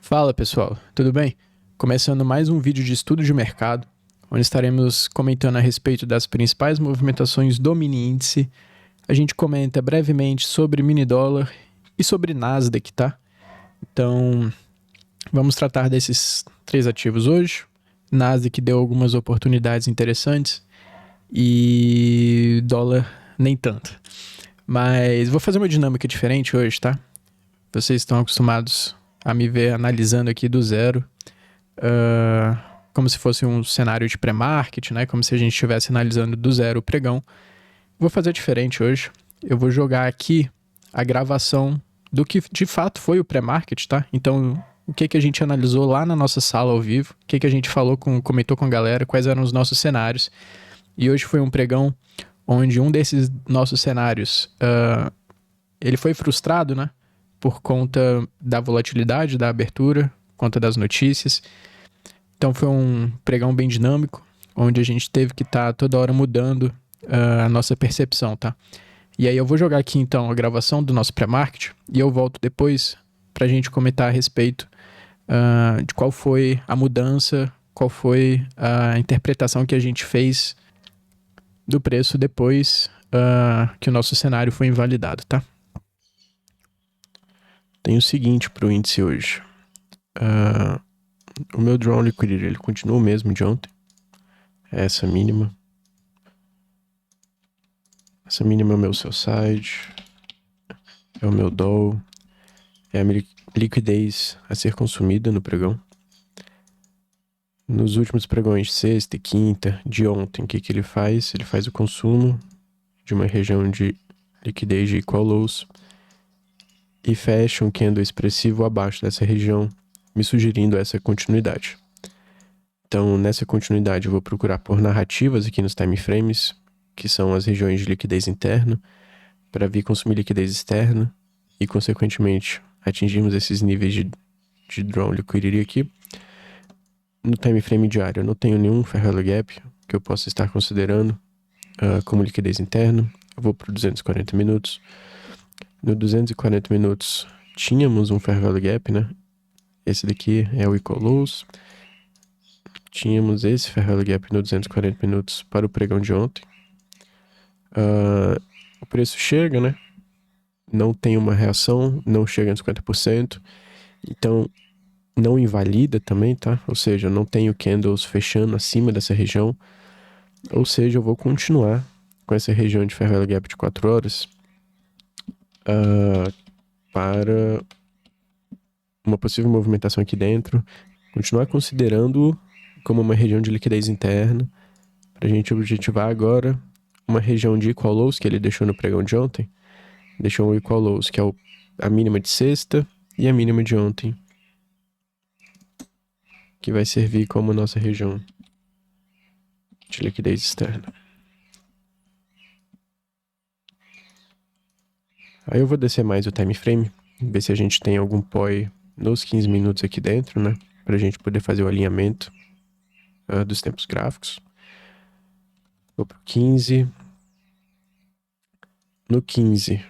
Fala pessoal, tudo bem? Começando mais um vídeo de estudo de mercado, onde estaremos comentando a respeito das principais movimentações do mini índice. A gente comenta brevemente sobre mini dólar e sobre Nasdaq, tá? Então, vamos tratar desses três ativos hoje. Nasdaq deu algumas oportunidades interessantes e dólar nem tanto. Mas vou fazer uma dinâmica diferente hoje, tá? Vocês estão acostumados a me ver analisando aqui do zero, como se fosse um cenário de pré-market, né? Como se a gente estivesse analisando do zero o pregão. Vou fazer diferente hoje. Eu vou jogar aqui a gravação do que de fato foi o pré-market, tá? Então, o que a gente analisou lá na nossa sala ao vivo, o que a gente comentou com a galera, quais eram os nossos cenários. E hoje foi um pregão onde um desses nossos cenários, ele foi frustrado, né? Por conta da volatilidade da abertura, por conta das notícias. Então foi um pregão bem dinâmico, onde a gente teve que estar toda hora mudando a nossa percepção, tá? E aí eu vou jogar aqui então a gravação do nosso pré-market e eu volto depois para a gente comentar a respeito de qual foi a mudança, qual foi a interpretação que a gente fez do preço depois que o nosso cenário foi invalidado, tá? Tem o seguinte para o índice hoje. O meu draw liquidity ele continua o mesmo de ontem. É essa mínima. Essa mínima é o meu sell side. É o meu doll. É a liquidez a ser consumida no pregão. Nos últimos pregões de sexta e quinta de ontem, o que ele faz? Ele faz o consumo de uma região de liquidez de equal lows e fecha um candle expressivo abaixo dessa região, me sugerindo essa continuidade. Então, nessa continuidade, eu vou procurar por narrativas aqui nos time frames, que são as regiões de liquidez interna, para vir consumir liquidez externa e, consequentemente, atingirmos esses níveis de draw liquidity aqui. No time frame diário, eu não tenho nenhum fair value gap que eu possa estar considerando como liquidez interna. Eu vou para 240 minutos. No 240 minutos, tínhamos um fair value gap, né? Esse daqui é o equal lows. Tínhamos esse fair value gap no 240 minutos para o pregão de ontem. O preço chega, né? Não tem uma reação, não chega a 50%. Então, não invalida também, tá? Ou seja, não tenho candles fechando acima dessa região. Ou seja, eu vou continuar com essa região de fair value gap de 4 horas para uma possível movimentação aqui dentro. Continuar considerando como uma região de liquidez interna. Para a gente objetivar agora uma região de equal lows que ele deixou no pregão de ontem. Deixou um equal lows, que é a mínima de sexta e a mínima de ontem, que vai servir como nossa região de liquidez externa. Aí eu vou descer mais o time frame, ver se a gente tem algum POI nos 15 minutos aqui dentro, né? Pra gente poder fazer o alinhamento dos tempos gráficos. Vou pro 15. No 15.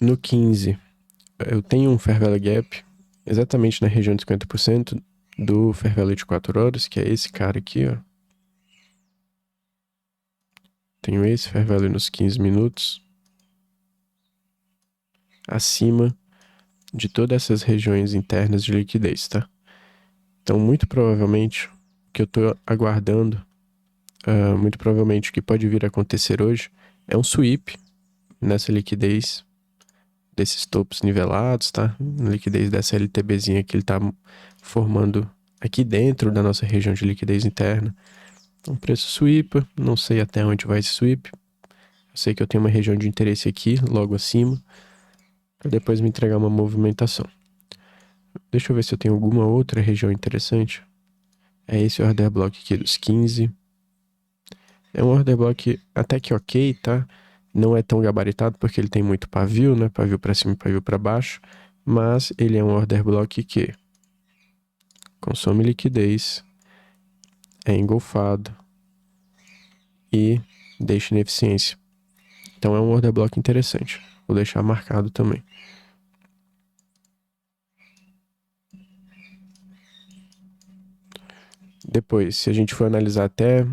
No 15, eu tenho um fair value gap exatamente na região de 50% do fair value de 4 horas, que é esse cara aqui, ó. Tenho esse fair value nos 15 minutos, acima de todas essas regiões internas de liquidez, tá? Então, muito provavelmente, o que eu tô aguardando, muito provavelmente o que pode vir a acontecer hoje, é um sweep nessa liquidez desses topos nivelados, tá? Liquidez dessa LTBzinha que ele tá formando aqui dentro da nossa região de liquidez interna. Então, preço sweep, não sei até onde vai esse sweep. Eu sei que eu tenho uma região de interesse aqui, logo acima, para depois me entregar uma movimentação. Deixa eu ver se eu tenho alguma outra região interessante. É esse order block aqui dos 15. É um order block até que ok, tá? Não é tão gabaritado porque ele tem muito pavio, né? Pavio para cima e pavio para baixo. Mas ele é um order block que consome liquidez, é engolfado e deixa ineficiência. Então é um order block interessante. Vou deixar marcado também. Depois, se a gente for analisar até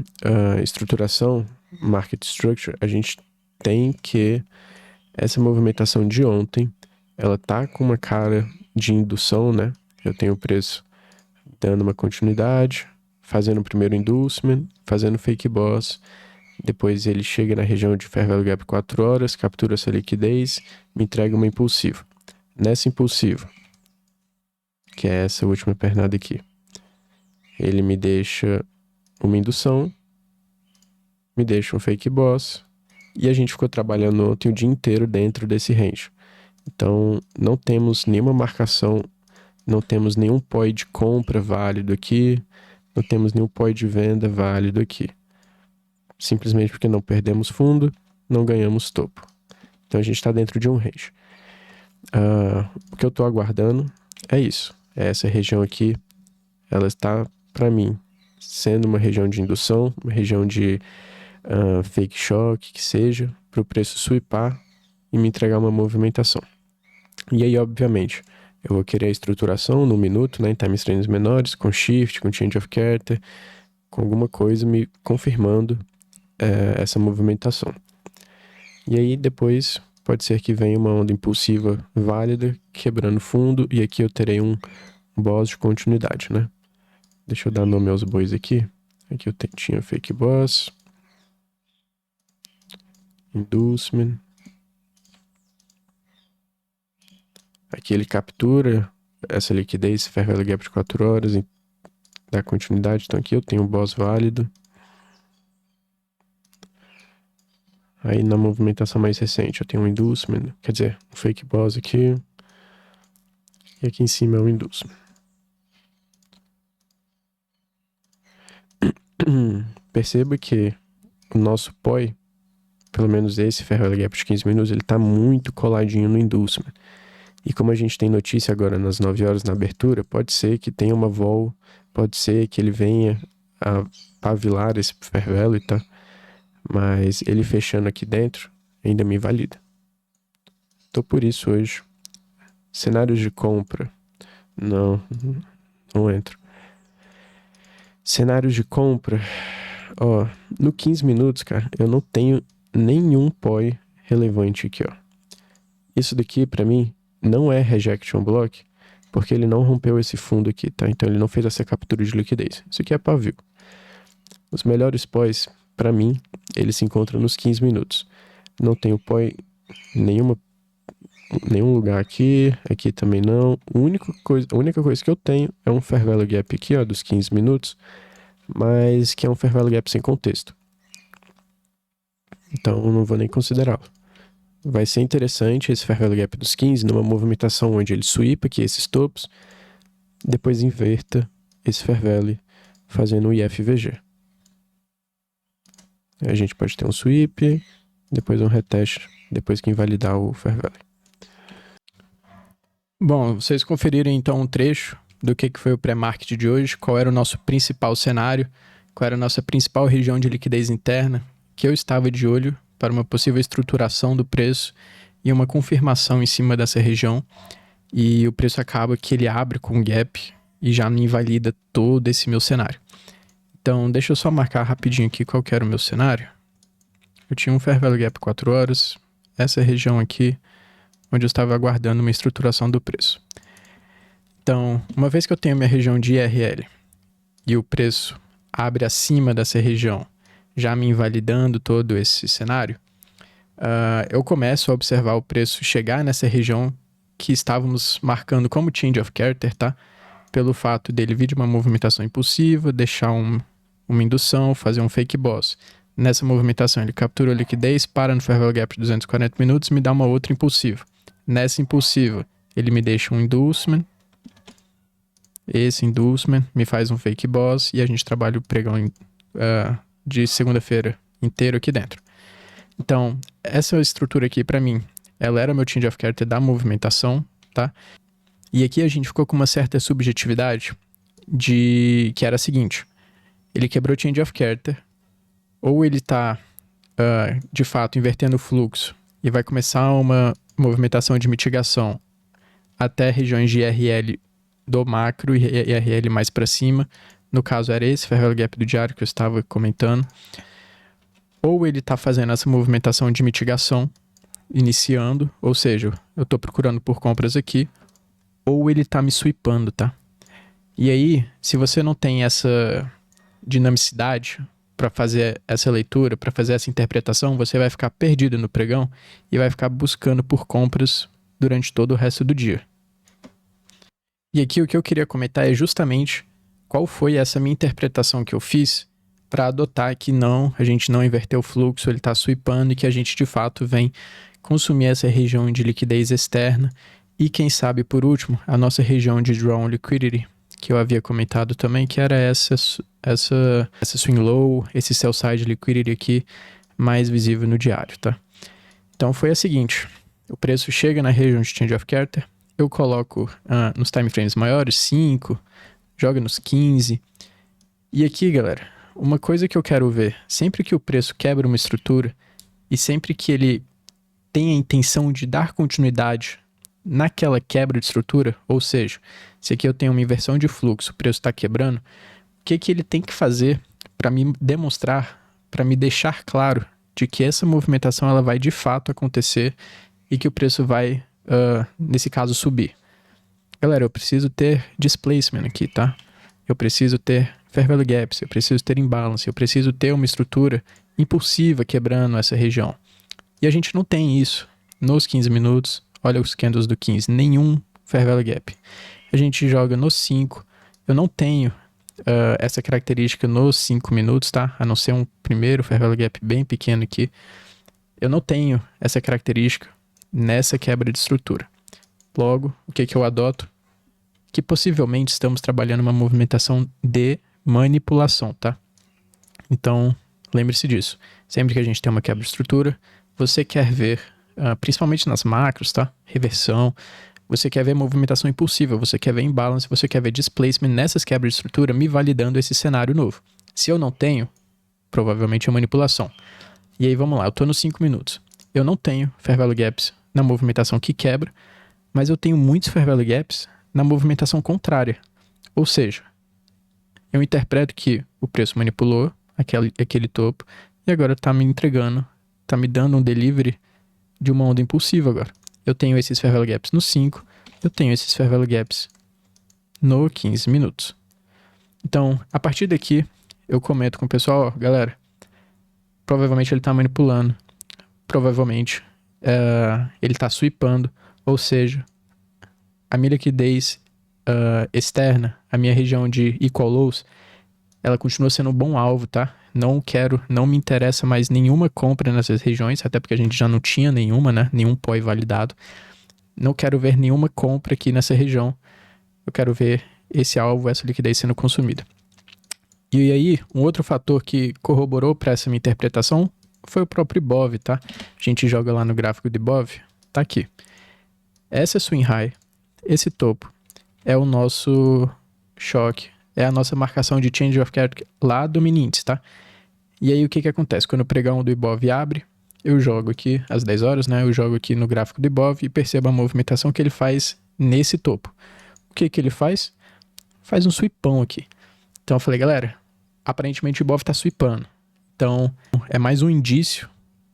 estruturação, market structure, a gente tem que essa movimentação de ontem, ela tá com uma cara de indução, né? Eu tenho o preço dando uma continuidade, fazendo o primeiro inducement, fazendo fake boss, depois ele chega na região de fair value gap 4 horas, captura essa liquidez, me entrega uma impulsiva. Nessa impulsiva, que é essa última pernada aqui, ele me deixa uma indução, me deixa um fake boss, e a gente ficou trabalhando ontem o dia inteiro dentro desse range. Então, não temos nenhuma marcação, não temos nenhum POI de compra válido aqui, não temos nenhum POI de venda válido aqui. Simplesmente porque não perdemos fundo, não ganhamos topo. Então, a gente está dentro de um range. O que eu estou aguardando é isso. É essa região aqui, ela está, para mim, sendo uma região de indução, uma região de fake shock, que seja, para o preço sweepar e me entregar uma movimentação. E aí, obviamente, eu vou querer a estruturação no minuto, né, em time frames menores, com shift, com change of character, com alguma coisa me confirmando essa movimentação. E aí, depois, pode ser que venha uma onda impulsiva válida, quebrando fundo, e aqui eu terei um boss de continuidade, né? Deixa eu dar nome aos bois aqui. Aqui eu tinha fake boss, inducement. Aqui ele captura essa liquidez, fair value gap de 4 horas, dá continuidade. Então aqui eu tenho um boss válido. Aí na movimentação mais recente eu tenho um inducement, quer dizer, um fake boss aqui. E aqui em cima é o inducement. Perceba que o nosso POI, pelo menos esse fair value gap de 15 minutos, ele tá muito coladinho no inducement. E como a gente tem notícia agora nas 9 horas na abertura, pode ser que tenha uma vol, pode ser que ele venha a pavilar esse fair value, tá? Mas ele fechando aqui dentro ainda me valida. Tô por isso hoje. Cenários de compra. Não entro. Cenários de compra. Ó, no 15 minutos, cara, eu não tenho nenhum POI relevante aqui, ó. Isso daqui, pra mim, não é rejection block, porque ele não rompeu esse fundo aqui, tá? Então ele não fez essa captura de liquidez. Isso aqui é pavio. Os melhores POIs, pra mim, eles se encontram nos 15 minutos. Não tenho POI nenhum lugar aqui também não. A única coisa que eu tenho é um fair value gap aqui, ó, dos 15 minutos, mas que é um fair value gap sem contexto. Então eu não vou nem considerá-lo. Vai ser interessante esse fair value gap dos 15 numa movimentação onde ele sweepa aqui esses topos, depois inverta esse fair value fazendo o IFVG. A gente pode ter um sweep, depois um retest, depois que invalidar o fair value. Bom, vocês conferiram então um trecho do que foi o pré-market de hoje, qual era o nosso principal cenário, qual era a nossa principal região de liquidez interna, que eu estava de olho para uma possível estruturação do preço e uma confirmação em cima dessa região, e o preço acaba que ele abre com gap e já me invalida todo esse meu cenário. Então, deixa eu só marcar rapidinho aqui qual que era o meu cenário. Eu tinha um fair value gap 4 horas, essa região aqui, onde eu estava aguardando uma estruturação do preço. Então, uma vez que eu tenho minha região de IRL e o preço abre acima dessa região, já me invalidando todo esse cenário, eu começo a observar o preço chegar nessa região que estávamos marcando como change of character, tá? Pelo fato dele vir de uma movimentação impulsiva, deixar uma indução, fazer um fake boss. Nessa movimentação ele captura a liquidez, para no fair value gap de 240 minutos e me dá uma outra impulsiva. Nessa impulsiva ele me deixa um inducement, esse inducement me faz um fake boss e a gente trabalha o pregão de segunda-feira inteiro aqui dentro. Então, essa estrutura aqui, pra mim, ela era o meu change of character da movimentação, tá? E aqui a gente ficou com uma certa subjetividade que era a seguinte: ele quebrou o change of character, ou ele tá, de fato, invertendo o fluxo e vai começar uma movimentação de mitigação até regiões de IRL do macro e IRL mais para cima, no caso era esse fair value gap do diário que eu estava comentando, ou ele está fazendo essa movimentação de mitigação, iniciando, ou seja, eu estou procurando por compras aqui, ou ele está me sweepando, tá? E aí, se você não tem essa dinamicidade para fazer essa leitura, para fazer essa interpretação, você vai ficar perdido no pregão e vai ficar buscando por compras durante todo o resto do dia. E aqui o que eu queria comentar é justamente qual foi essa minha interpretação que eu fiz para adotar que não, a gente não inverteu o fluxo, ele está sweepando e que a gente de fato vem consumir essa região de liquidez externa e quem sabe por último a nossa região de draw on liquidity, que eu havia comentado também, que era essa swing low, esse sell side liquidity aqui mais visível no diário, tá? Então foi a seguinte, o preço chega na região de change of character, eu coloco nos time frames maiores, 5, joga nos 15, e aqui galera, uma coisa que eu quero ver, sempre que o preço quebra uma estrutura e sempre que ele tem a intenção de dar continuidade naquela quebra de estrutura, ou seja, se aqui eu tenho uma inversão de fluxo, o preço está quebrando, o que ele tem que fazer para me demonstrar, para me deixar claro de que essa movimentação ela vai de fato acontecer e que o preço vai, nesse caso, subir. Galera, eu preciso ter displacement aqui, tá? Eu preciso ter fair value gaps, eu preciso ter imbalance, eu preciso ter uma estrutura impulsiva quebrando essa região. E a gente não tem isso nos 15 minutos. Olha os candles do 15, nenhum fair value gap. A gente joga nos 5. Eu não tenho essa característica nos 5 minutos, tá? A não ser um primeiro fair value gap bem pequeno aqui. Eu não tenho essa característica nessa quebra de estrutura. Logo, o que eu adoto? Que possivelmente estamos trabalhando uma movimentação de manipulação, tá? Então, lembre-se disso. Sempre que a gente tem uma quebra de estrutura, você quer ver, principalmente nas macros, tá? Reversão, você quer ver movimentação impulsiva, você quer ver imbalance, você quer ver displacement nessas quebras de estrutura me validando esse cenário novo. Se eu não tenho, provavelmente é manipulação. E aí vamos lá, eu tô nos 5 minutos. Eu não tenho fair value gaps na movimentação que quebra, mas eu tenho muitos fair value gaps na movimentação contrária. Ou seja, eu interpreto que o preço manipulou aquele topo e agora está me entregando, está me dando um delivery de uma onda impulsiva agora. Eu tenho esses fair value gaps no 5, eu tenho esses fair value gaps no 15 minutos. Então, a partir daqui, eu comento com o pessoal, ó, galera, provavelmente ele está manipulando, provavelmente ele está sweepando, ou seja, a minha liquidez externa, a minha região de equal lows, ela continua sendo um bom alvo, tá? Não me interessa mais nenhuma compra nessas regiões, até porque a gente já não tinha nenhuma, né? Nenhum POI validado. Não quero ver nenhuma compra aqui nessa região. Eu quero ver esse alvo, essa liquidez sendo consumida. E aí, um outro fator que corroborou para essa minha interpretação foi o próprio Ibov, tá? A gente joga lá no gráfico do Ibov, tá aqui. Essa swing high, esse topo, é o nosso choque, é a nossa marcação de change of character lá do mini índice, tá? E aí o que acontece? Quando o pregão do Ibov abre, eu jogo aqui às 10 horas, né? Eu jogo aqui no gráfico do Ibov e percebo a movimentação que ele faz nesse topo. O que ele faz? Faz um sweepão aqui. Então eu falei, galera, aparentemente o Ibov tá sweepando. Então é mais um indício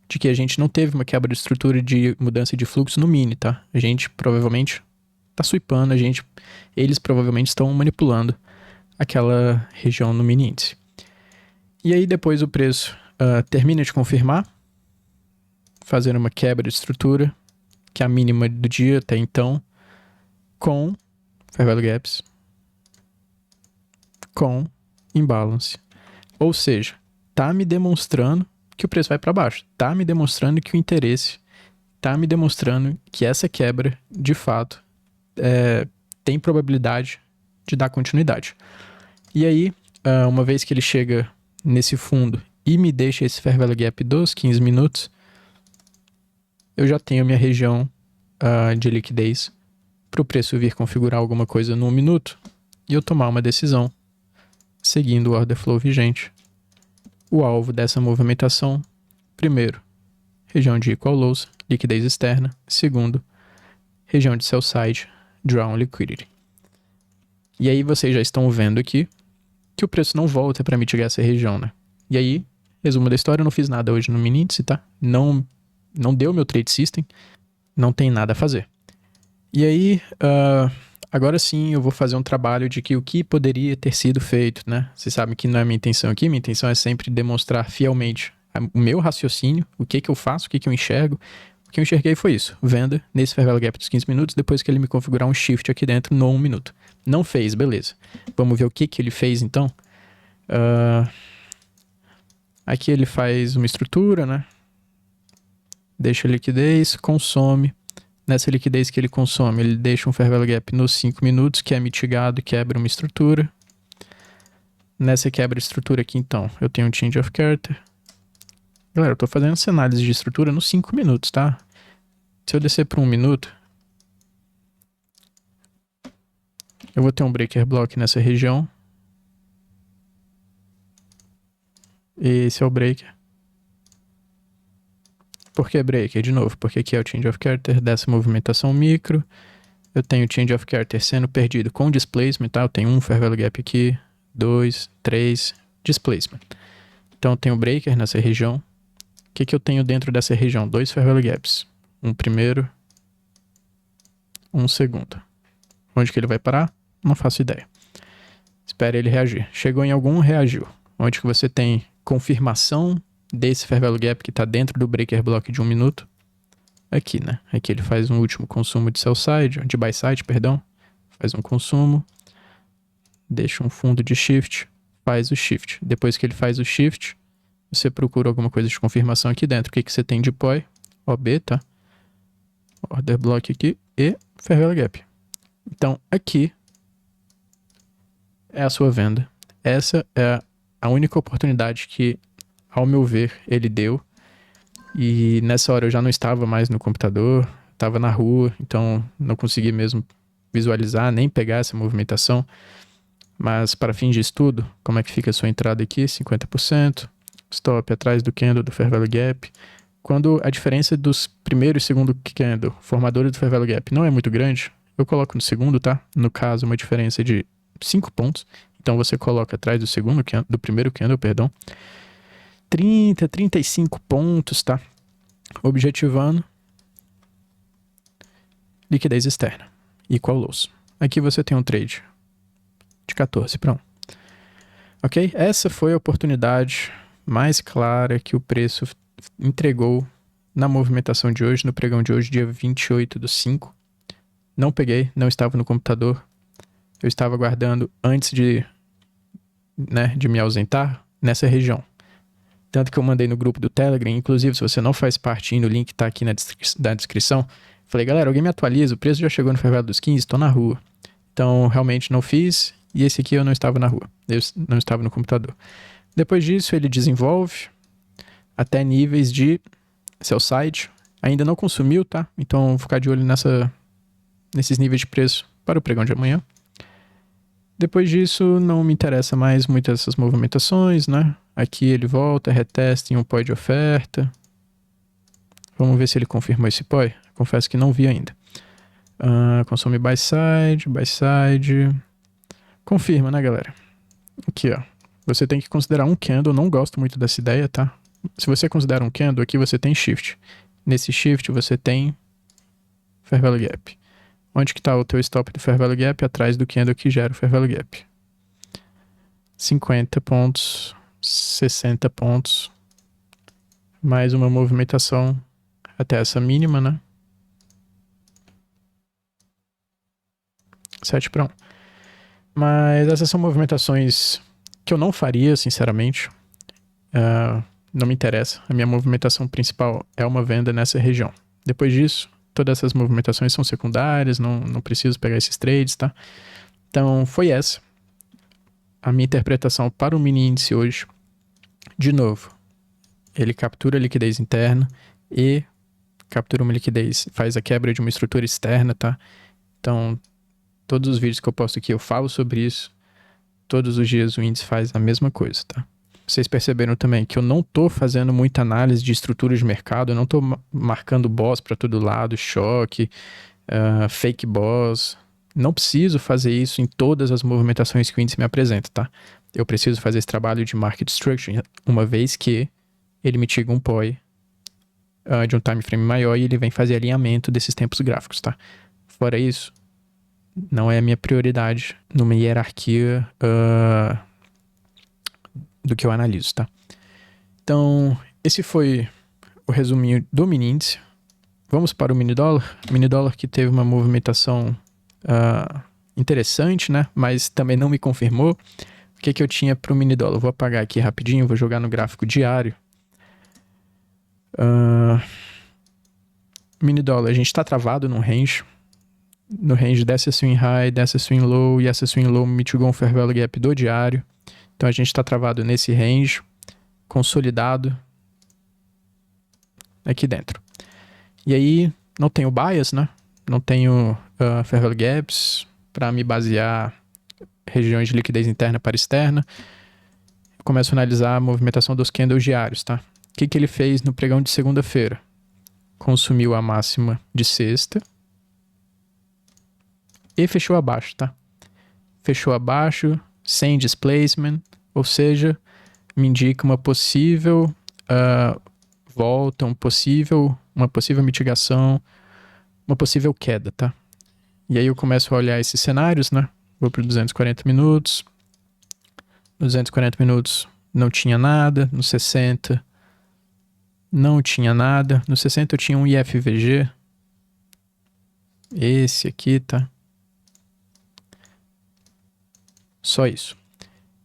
de que a gente não teve uma quebra de estrutura de mudança de fluxo no mini, tá? A gente provavelmente tá sweepando, eles provavelmente estão manipulando aquela região no mini índice. E aí depois o preço termina de confirmar, fazendo uma quebra de estrutura, que é a mínima do dia até então, com fair value gaps, com imbalance. Ou seja, tá me demonstrando que o preço vai para baixo, tá me demonstrando que o interesse, tá me demonstrando que essa quebra, de fato, tem probabilidade de dar continuidade. E aí, uma vez que ele chega nesse fundo e me deixa esse fair value gap dos 15 minutos, eu já tenho minha região de liquidez para o preço vir configurar alguma coisa no 1 minuto e eu tomar uma decisão seguindo o order flow vigente. O alvo dessa movimentação, primeiro, região de equal lows, liquidez externa. Segundo, região de sell side, draw on liquidity. E aí vocês já estão vendo aqui que o preço não volta para mitigar essa região, né? E aí, resumo da história, eu não fiz nada hoje no mini índice, tá? Não deu meu trade system, não tem nada a fazer. E aí, agora sim eu vou fazer um trabalho de que o que poderia ter sido feito, né? Vocês sabem que não é minha intenção aqui, minha intenção é sempre demonstrar fielmente o meu raciocínio, o que eu faço, o que eu enxergo. O que eu enxerguei foi isso, venda nesse fair value gap dos 15 minutos, depois que ele me configurar um shift aqui dentro no 1 minuto. Não fez, beleza. Vamos ver o que ele fez então. Aqui ele faz uma estrutura, né? Deixa a liquidez, consome. Nessa liquidez que ele consome, ele deixa um fair value gap nos 5 minutos, que é mitigado, quebra uma estrutura. Nessa quebra estrutura aqui, então, eu tenho um change of character. Galera, eu tô fazendo essa análise de estrutura nos 5 minutos, tá? Se eu descer para 1 minuto, eu vou ter um breaker block nessa região. Esse é o breaker. Por que breaker? De novo, porque aqui é o change of character dessa movimentação micro. Eu tenho change of character sendo perdido com displacement, tá? Eu tenho um fair value gap aqui, 2, 3, displacement. Então eu tenho breaker nessa região. O que eu tenho dentro dessa região? 2 fair value gaps. Um primeiro, um segundo. Onde que ele vai parar? Não faço ideia. Espere ele reagir. Chegou em algum, reagiu. Onde que você tem confirmação desse fair value gap que está dentro do breaker block de 1 minuto. Aqui, né? Aqui ele faz um último consumo de sell side, de buy side, perdão. Faz um consumo. Deixa um fundo de shift. Faz o shift. Depois que ele faz o shift, você procura alguma coisa de confirmação aqui dentro. O que você tem de POI? OB, tá? Order block aqui e fair value gap. Então, aqui é a sua venda. Essa é a única oportunidade que, ao meu ver, ele deu. E nessa hora eu já não estava mais no computador, estava na rua, então não consegui mesmo visualizar, nem pegar essa movimentação. Mas para fins de estudo, como é que fica a sua entrada aqui? 50%. Stop atrás do candle do fair value gap. Quando a diferença dos primeiro e segundo candle, formadores do fair value gap, não é muito grande, eu coloco no segundo, tá? No caso, uma diferença de 5 pontos. Então você coloca atrás do primeiro candle, perdão. 30, 35 pontos, tá? Objetivando liquidez externa. Equal loss. Aqui você tem um trade de 14 para 1. Ok? Essa foi a oportunidade mais clara que o preço entregou na movimentação de hoje, no pregão de hoje, dia 28/5. Não peguei, não estava no computador. Eu estava aguardando antes de me ausentar nessa região. Tanto que eu mandei no grupo do Telegram, inclusive se você não faz parte, no link tá aqui na descrição. Falei, galera, alguém me atualiza, o preço já chegou no fair value dos 15, tô na rua. Então, realmente não fiz, e esse aqui eu não estava na rua, eu não estava no computador. Depois disso, ele desenvolve até níveis de sell side. Ainda não consumiu, tá? Então, vou ficar de olho nesses níveis de preço para o pregão de amanhã. Depois disso, não me interessa mais muito essas movimentações, né? Aqui ele volta, retesta em um POI de oferta. Vamos ver se ele confirmou esse POI. Confesso que não vi ainda. Consome buy side. Confirma, né, galera? Aqui, ó. Você tem que considerar um candle. Não gosto muito dessa ideia, tá? Se você considera um candle, aqui você tem shift. Nesse shift você tem fair value gap. Onde que está o teu stop do fair value gap? Atrás do candle que gera o fair value gap. 50 pontos, 60 pontos. Mais uma movimentação até essa mínima, né? 7 para 1. Mas essas são movimentações que eu não faria, sinceramente. Não me interessa. A minha movimentação principal é uma venda nessa região. Depois disso, todas essas movimentações são secundárias, não preciso pegar esses trades, tá? Então, foi essa a minha interpretação para o mini índice hoje. De novo, ele captura a liquidez interna e captura uma liquidez, faz a quebra de uma estrutura externa, tá? Então, todos os vídeos que eu posto aqui eu falo sobre isso. Todos os dias o índice faz a mesma coisa, tá? Vocês perceberam também que eu não tô fazendo muita análise de estrutura de mercado, eu não tô marcando boss para todo lado, choque, fake boss. Não preciso fazer isso em todas as movimentações que o índice me apresenta, tá? eu preciso fazer esse trabalho de market structure, uma vez que ele mitiga um POI de um time frame maior e ele vem fazer alinhamento desses tempos gráficos, tá? Fora isso, não é a minha prioridade numa hierarquia do que eu analiso, tá? Então, esse foi o resuminho do mini índice. Vamos para o mini dólar. O mini dólar que teve uma movimentação interessante, né? Mas também não me confirmou. O que eu tinha para o mini dólar? Vou apagar aqui rapidinho, vou jogar no gráfico diário. Mini dólar, a gente está travado num range. No range dessa swing high, dessa swing low e essa swing low mitigou um fair value gap do diário. Então a gente está travado nesse range, consolidado aqui dentro. E aí não tenho bias, né? Não tenho fair value gaps para me basear regiões de liquidez interna para externa. Eu começo a analisar a movimentação dos candles diários, tá? O que ele fez no pregão de segunda-feira? Consumiu a máxima de sexta e fechou abaixo, tá? Fechou abaixo, sem displacement, ou seja, me indica uma possível volta, uma possível mitigação, uma possível queda, tá? E aí eu começo a olhar esses cenários, né? Vou para 240 minutos. No 240 minutos não tinha nada. No 60 não tinha nada. No 60 eu tinha um IFVG. Esse aqui, tá? Só isso.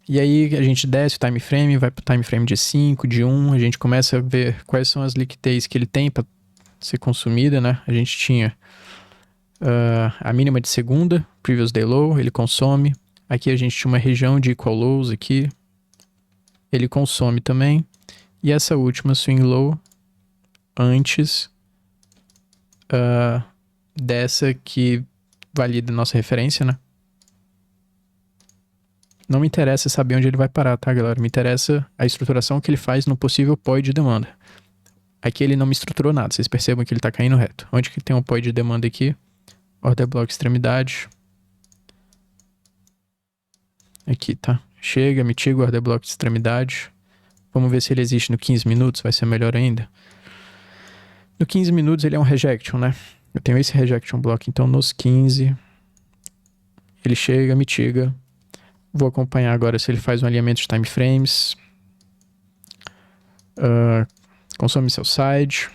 E aí a gente desce o time frame, vai para o time frame de 5, de 1. A gente começa a ver quais são as liquidez que ele tem para ser consumida, né? A gente tinha a mínima de segunda, previous day low, ele consome. Aqui a gente tinha uma região de equal lows aqui, ele consome também. E essa última swing low, antes dessa que valida a nossa referência, né? Não me interessa saber onde ele vai parar, tá, galera? Me interessa a estruturação que ele faz no possível POI de demanda. Aqui ele não me estruturou nada, vocês percebam que ele tá caindo reto. Onde que tem um POI de demanda aqui? Order block extremidade. Aqui, tá? Chega, mitiga o order block de extremidade. Vamos ver se ele existe no 15 minutos, vai ser melhor ainda. No 15 minutos ele é um rejection, né? Eu tenho esse rejection block, então nos 15 ele chega, mitiga. Vou acompanhar agora se ele faz um alinhamento de time frames. Consome seu side.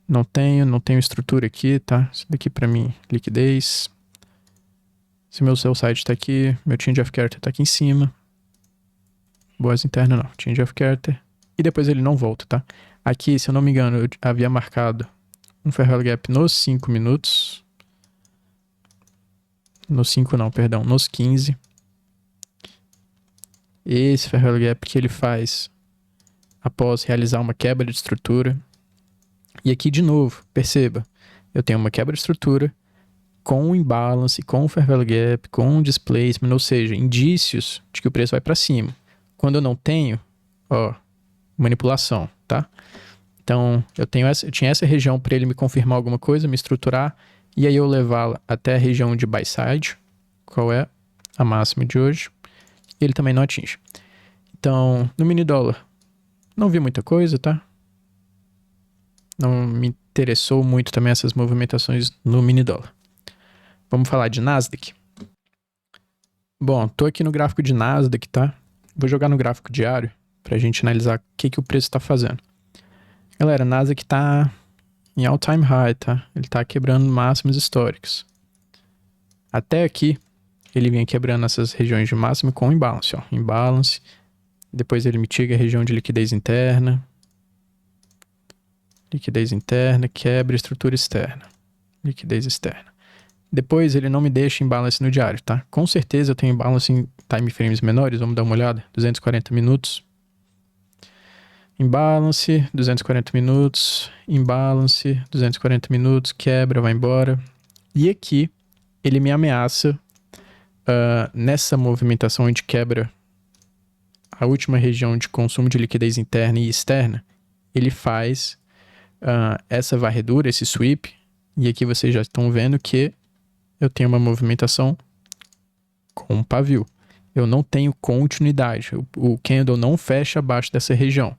Não tenho estrutura aqui, tá? Isso daqui pra mim, liquidez. Se meu sell side tá aqui, meu change of character tá aqui em cima. Boas internas não, change of character. E depois ele não volta, tá? Aqui, se eu não me engano, eu havia marcado um fair value gap nos 5 minutos. Nos 5 não, perdão, nos 15. Esse fair value gap que ele faz após realizar uma quebra de estrutura. E aqui de novo, perceba, eu tenho uma quebra de estrutura com imbalance, com fair value gap, com displacement, ou seja, indícios de que o preço vai para cima. Quando eu não tenho, manipulação, tá? Então, eu tinha essa região para ele me confirmar alguma coisa, me estruturar, e aí eu levá-la até a região de buy side, qual é a máxima de hoje, e ele também não atinge. Então, no mini dólar, não vi muita coisa, tá? Não me interessou muito também essas movimentações no mini dólar. Vamos falar de Nasdaq. Bom, tô aqui no gráfico de Nasdaq, tá? Vou jogar no gráfico diário pra gente analisar o que o preço tá fazendo. Galera, Nasdaq tá em all time high, tá? Ele tá quebrando máximos históricos. Até aqui, ele vinha quebrando essas regiões de máximo com imbalance, ó. Imbalance. Depois ele mitiga a região de liquidez interna. Liquidez interna, quebra estrutura externa. Liquidez externa. Depois ele não me deixa imbalance no diário, tá? Com certeza eu tenho imbalance em time frames menores, vamos dar uma olhada. 240 minutos. Imbalance, 240 minutos. Imbalance, 240 minutos. Quebra, vai embora. E aqui ele me ameaça nessa movimentação de quebra a última região de consumo de liquidez interna e externa. Ele faz essa varredura, esse sweep. E aqui vocês já estão vendo que eu tenho uma movimentação com um pavio. Eu não tenho continuidade. O candle não fecha abaixo dessa região.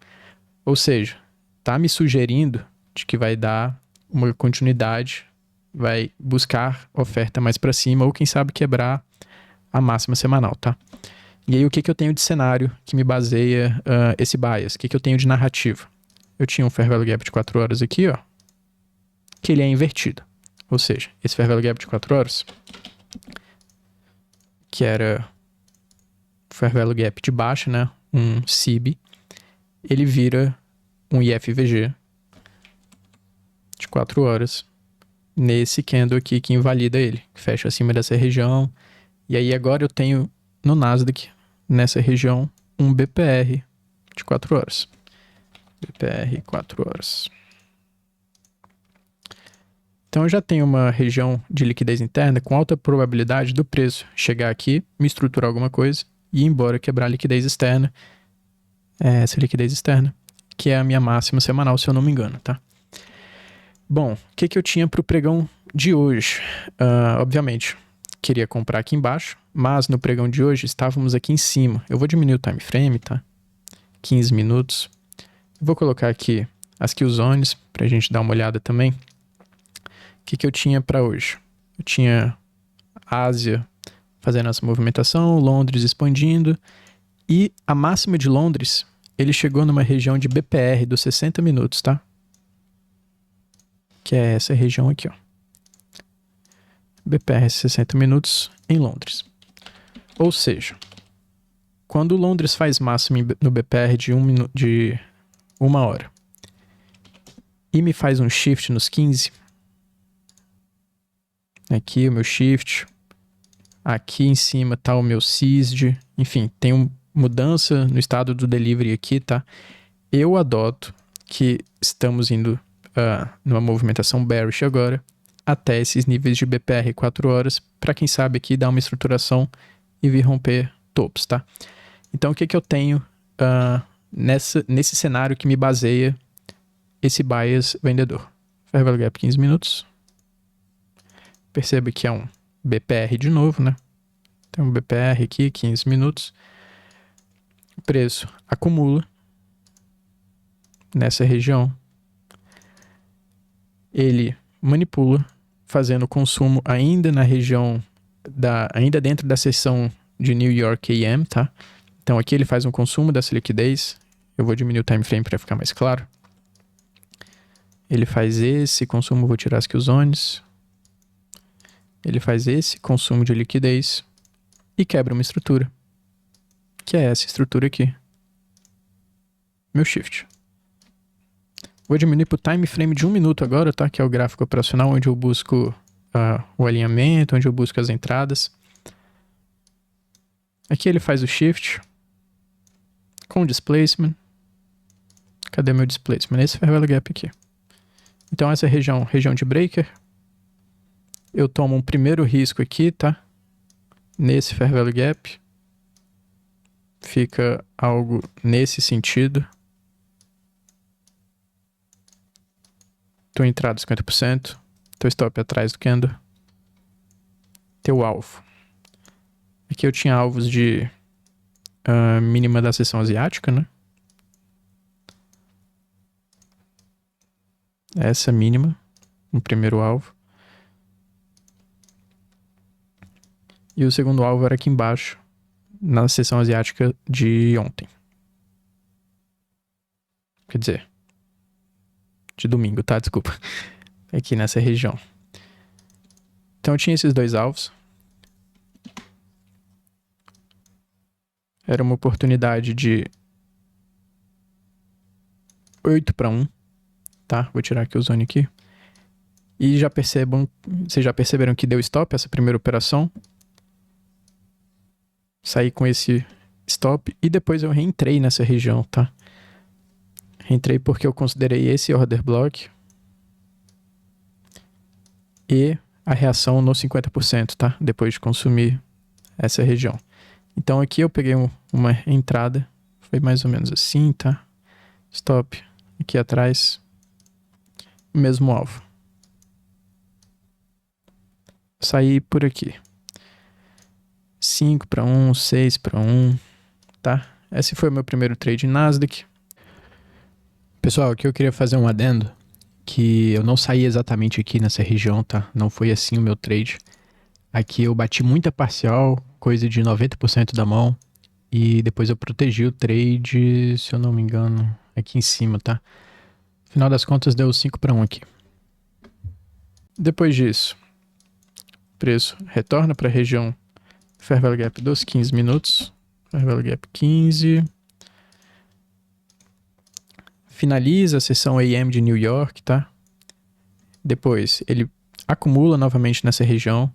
Ou seja, tá me sugerindo de que vai dar uma continuidade, vai buscar oferta mais para cima ou quem sabe quebrar a máxima semanal, tá? E aí o que eu tenho de cenário que me baseia esse bias? O que eu tenho de narrativa? Eu tinha um fair value gap de 4 horas aqui, ó, que ele é invertido. Ou seja, esse fair value gap de 4 horas, que era fair value gap de baixa, né, um CIB, ele vira um IFVG de 4 horas nesse candle aqui que invalida ele, que fecha acima dessa região. E aí agora eu tenho no Nasdaq, nessa região, um BPR de 4 horas. BPR 4 horas. Então eu já tenho uma região de liquidez interna com alta probabilidade do preço chegar aqui, me estruturar alguma coisa e ir embora quebrar a liquidez externa. Essa liquidez externa, que é a minha máxima semanal, se eu não me engano, tá? Bom, o que eu tinha para o pregão de hoje? Obviamente, queria comprar aqui embaixo, mas no pregão de hoje estávamos aqui em cima. Eu vou diminuir o time frame, tá? 15 minutos. Vou colocar aqui as kill zones para a gente dar uma olhada também. O que eu tinha para hoje? Eu tinha Ásia fazendo essa movimentação, Londres expandindo e a máxima de Londres, ele chegou numa região de BPR dos 60 minutos, tá? Que é essa região aqui, ó. BPR 60 minutos em Londres. Ou seja, quando Londres faz máximo no BPR de 1 hora e me faz um shift nos 15, aqui o meu shift, aqui em cima tá o meu CISD, enfim, tem mudança no estado do delivery aqui, tá? Eu adoto que estamos indo numa movimentação bearish agora, até esses níveis de BPR 4 horas, para quem sabe aqui dar uma estruturação e vir romper topos, tá? Então o que eu tenho nesse cenário que me baseia esse bias vendedor? Fair value gap 15 minutos. Perceba que é um BPR de novo, né? Tem um BPR aqui, 15 minutos. O preço acumula nessa região. Ele manipula, fazendo consumo ainda na região, ainda dentro da seção de New York AM, tá? Então aqui ele faz um consumo dessa liquidez. Eu vou diminuir o time frame para ficar mais claro. Ele faz esse consumo, vou tirar as kill zones. Ele faz esse consumo de liquidez e quebra uma estrutura, que é essa estrutura aqui. Meu shift. Vou diminuir para o time frame de 1 minuto agora, tá? Que é o gráfico operacional, onde eu busco o alinhamento, onde eu busco as entradas. Aqui ele faz o shift com displacement. Cadê meu displacement? Esse fair value gap aqui. Então essa região de breaker. Eu tomo um primeiro risco aqui, tá? Nesse fair value gap. Fica algo nesse sentido. Tua entrada 50%. Teu stop atrás do candle. Teu alvo. Aqui eu tinha alvos de mínima da seção asiática, né? Essa mínima. O primeiro alvo. E o segundo alvo era aqui embaixo, na seção asiática de ontem. Quer dizer, de domingo, tá? Desculpa. Aqui nessa região. Então eu tinha esses dois alvos. Era uma oportunidade de 8-1, tá? Vou tirar aqui o zone aqui. E vocês já perceberam que deu stop essa primeira operação. Saí com esse stop e depois eu reentrei nessa região, tá? Reentrei porque eu considerei esse order block e a reação no 50%, tá? Depois de consumir essa região. Então aqui eu peguei uma entrada, foi mais ou menos assim, tá? Stop aqui atrás, o mesmo alvo. Saí por aqui. 5 para 1, 6 para 1, tá? Esse foi o meu primeiro trade em Nasdaq. Pessoal, aqui eu queria fazer um adendo, que eu não saí exatamente aqui nessa região, tá? Não foi assim o meu trade. Aqui eu bati muita parcial, coisa de 90% da mão, e depois eu protegi o trade, se eu não me engano, aqui em cima, tá? No final das contas deu 5 para 1 aqui. Depois disso, o preço retorna para a região Fair Value Gap dos 15 minutos. Fair Value Gap 15. Finaliza a sessão AM de New York, tá? Depois ele acumula novamente nessa região.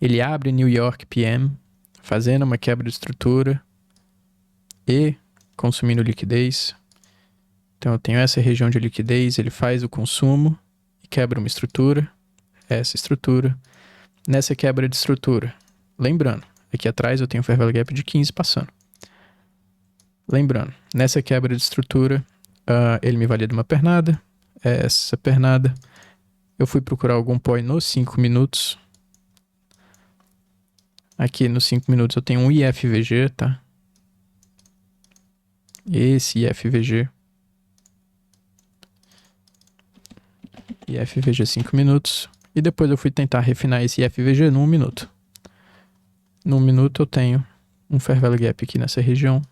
Ele abre New York PM, fazendo uma quebra de estrutura e consumindo liquidez. Então eu tenho essa região de liquidez, ele faz o consumo e quebra uma estrutura. Essa estrutura. Nessa quebra de estrutura, lembrando, aqui atrás eu tenho o Fair Value Gap de 15 passando. Lembrando, nessa quebra de estrutura, ele me valida uma pernada. Essa pernada, eu fui procurar algum POI nos 5 minutos. Aqui nos 5 minutos eu tenho um IFVG, tá? Esse IFVG. IFVG 5 minutos. E depois eu fui tentar refinar esse IFVG num minuto. Num minuto eu tenho um Fair Value Gap aqui nessa região.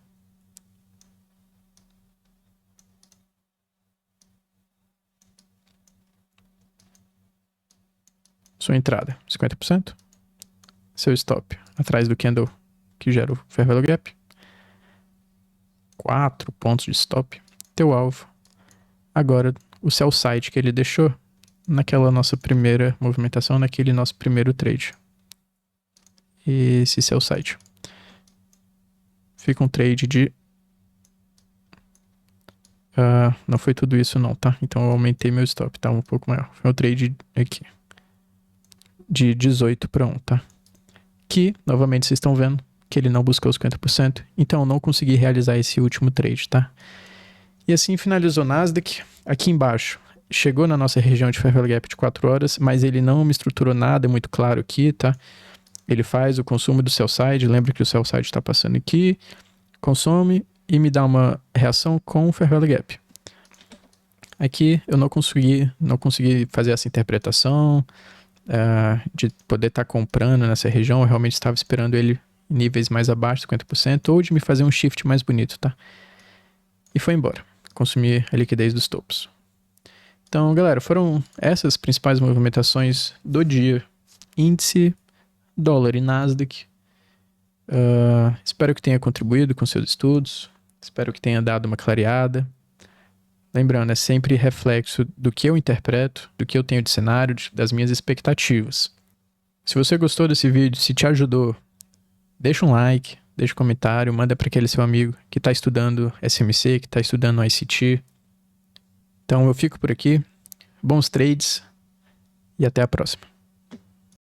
Sua entrada, 50%. Seu stop, atrás do candle que gera o Fair Value Gap. 4 pontos de stop. Teu alvo. Agora, o sell side que ele deixou naquela nossa primeira movimentação, naquele nosso primeiro trade. Esse sell side. Fica um trade de... não foi tudo isso não, tá? Então eu aumentei meu stop, tá? Um pouco maior. Foi um trade aqui. De 18 para 1, tá? Que, novamente, vocês estão vendo que ele não buscou os 50%. Então eu não consegui realizar esse último trade, tá? E assim finalizou o Nasdaq. Aqui embaixo, chegou na nossa região de Fair Value Gap de 4 horas, mas ele não me estruturou nada muito claro aqui, tá? Ele faz o consumo do sell side, lembra que o sell side está passando aqui, consome e me dá uma reação com o Fair Value Gap. Aqui eu não consegui fazer essa interpretação de poder estar comprando nessa região. Eu realmente estava esperando ele em níveis mais abaixo de 50% ou de me fazer um shift mais bonito, tá? E foi embora. Consumi a liquidez dos topos. Então, galera, foram essas principais movimentações do dia. Índice, dólar e Nasdaq. Espero que tenha contribuído com seus estudos. Espero que tenha dado uma clareada. Lembrando, é sempre reflexo do que eu interpreto, do que eu tenho de cenário, das minhas expectativas. Se você gostou desse vídeo, se te ajudou, deixa um like, deixa um comentário, manda para aquele seu amigo que está estudando SMC, que está estudando ICT. Então eu fico por aqui. Bons trades e até a próxima.